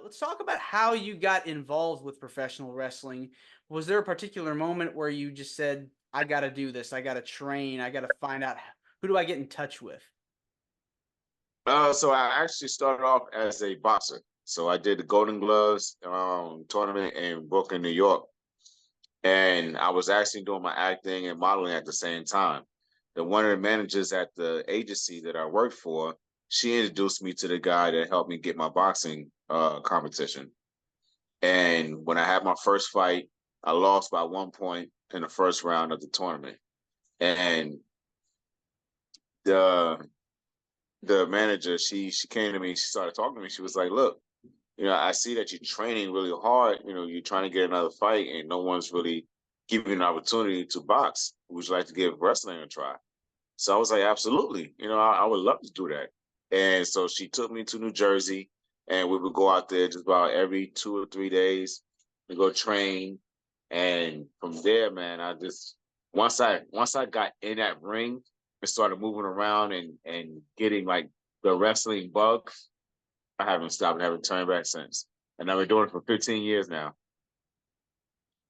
Let's talk about how you got involved with professional wrestling. Was there a particular moment where you just said, I got to do this, I got to train, I got to find out who do I get in touch with? So I actually started off as a boxer. So I did the Golden Gloves tournament in Brooklyn, New York, and I was actually doing my acting and modeling at the same time. Then one of the managers at the agency that I worked for, she introduced me to the guy that helped me get my boxing competition. And when I had my first fight, I lost by 1 point in the first round of the tournament. And the the manager, she came to me, she started talking to me. She was like, "Look, I see that you're training really hard. You're trying to get another fight, and no one's really giving you an opportunity to box. Would you like to give wrestling a try?" So I was like, "Absolutely. I would love to do that." And so she took me to New Jersey, and we would go out there just about every 2 or 3 days to go train. And from there, man, I just once I got in that ring and started moving around and getting like the wrestling bug, I haven't stopped and haven't turned back since. And I've been doing it for 15 years now.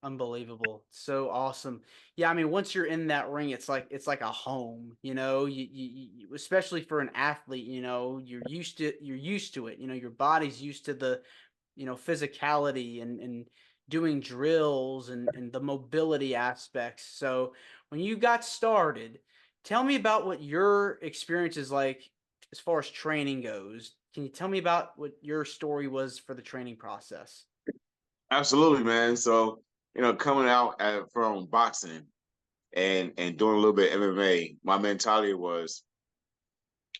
Unbelievable. So awesome. Yeah, I mean, once you're in that ring, it's like a home, especially for an athlete, you're used to it. Your body's used to the, physicality and doing drills and the mobility aspects. So when you got started, tell me about what your experience is like as far as training goes. Can you tell me about what your story was for the training process? Absolutely, man. So, coming out from boxing and doing a little bit of MMA, my mentality was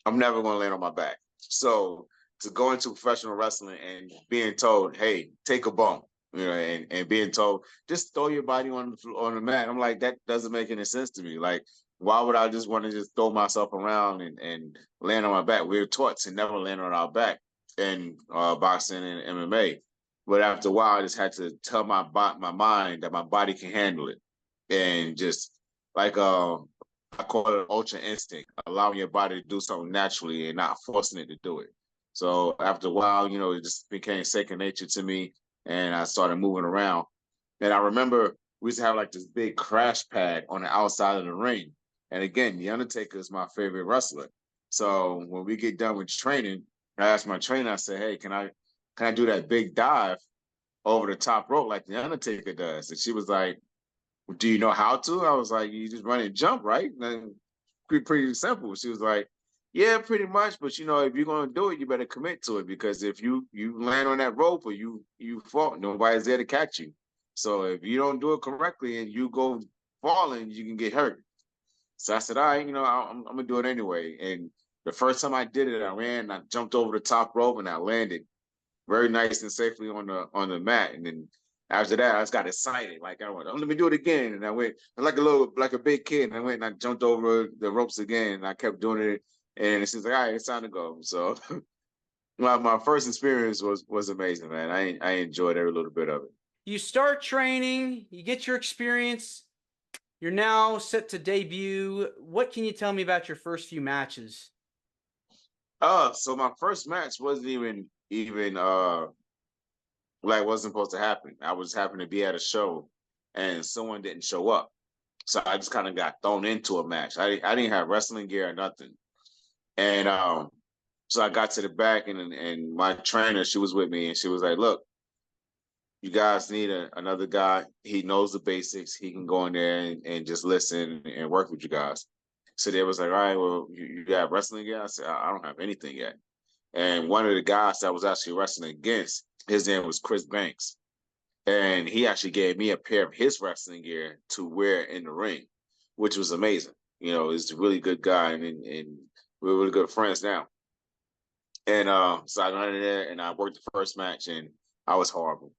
I'm never going to land on my back. So to go into professional wrestling and being told, "Hey, take a bump," and being told just throw your body on the mat, I'm like, that doesn't make any sense to me. Like, why would I just want to just throw myself around and land on my back? We're taught to never land on our back in boxing and MMA. But after a while, I just had to tell my mind that my body can handle it, and just like I call it ultra instinct, allowing your body to do something naturally and not forcing it to do it. So after a while, it just became second nature to me, and I started moving around. And I remember we used to have like this big crash pad on the outside of the ring. And again, The Undertaker is my favorite wrestler. So when we get done with training, I asked my trainer, I said, "Hey, can I do that big dive over the top rope like The Undertaker does?" And she was like, "Do you know how to?" I was like, "You just run and jump, right?" And pretty simple. She was like, "Yeah, pretty much. But if you're gonna do it, you better commit to it because if you land on that rope or you fall, nobody's there to catch you. So if you don't do it correctly and you go falling, you can get hurt." So I said, "All right, I'm gonna do it anyway." And the first time I did it, I ran, I jumped over the top rope, and I landed very nice and safely on the mat. And then after that, I just got excited. Like I went, "Oh, let me do it again." And I went like a big kid. And I went and I jumped over the ropes again. And I kept doing it. And it's just like, all right, it's time to go. So my first experience was amazing, man. I enjoyed every little bit of it. You start training, you get your experience, you're now set to debut. What can you tell me about your first few matches? So my first match wasn't even like wasn't supposed to happen. I was happened to be at a show and someone didn't show up. So I just kind of got thrown into a match. I didn't have wrestling gear or nothing. And so I got to the back and my trainer, she was with me and she was like, "Look, you guys need another guy. He knows the basics. He can go in there and just listen and work with you guys." So they was like, "All right, well, you got wrestling gear?" I said, "I don't have anything yet." And one of the guys that was actually wrestling against, his name was Chris Banks. And he actually gave me a pair of his wrestling gear to wear in the ring, which was amazing. He's a really good guy, and we're really good friends now. And so I got in there and I worked the first match, and I was horrible.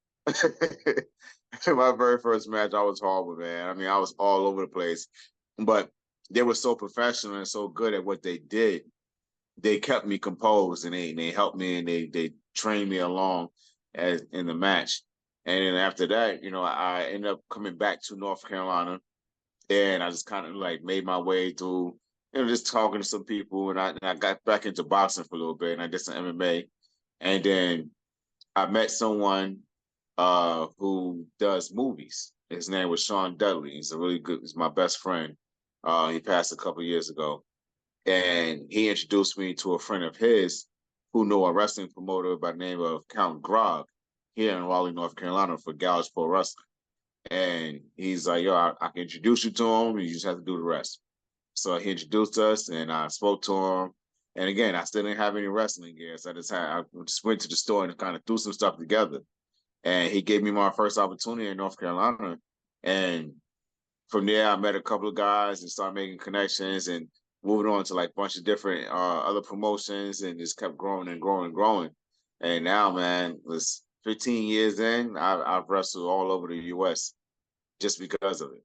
My very first match, I was horrible, man. I mean, I was all over the place, but they were so professional and so good at what they did. They kept me composed and they helped me and they trained me along as in the match. And then after that, I ended up coming back to North Carolina and I just kind of like made my way through, just talking to some people and I got back into boxing for a little bit and I did some MMA. And then I met someone who does movies. His name was Sean Dudley. He's my best friend. He passed a couple years ago. And he introduced me to a friend of his who knew a wrestling promoter by the name of Count Grog here in Raleigh, North Carolina for Gallus Pro Wrestling. And he's like, yo, I can introduce you to him. You just have to do the rest. So he introduced us and I spoke to him. And again, I still didn't have any wrestling gear. So I just went to the store and kind of threw some stuff together. And he gave me my first opportunity in North Carolina. And from there, I met a couple of guys and started making connections and moving on to like a bunch of different other promotions and just kept growing and growing and growing. And now, man, it's 15 years in, I've wrestled all over the U.S. just because of it.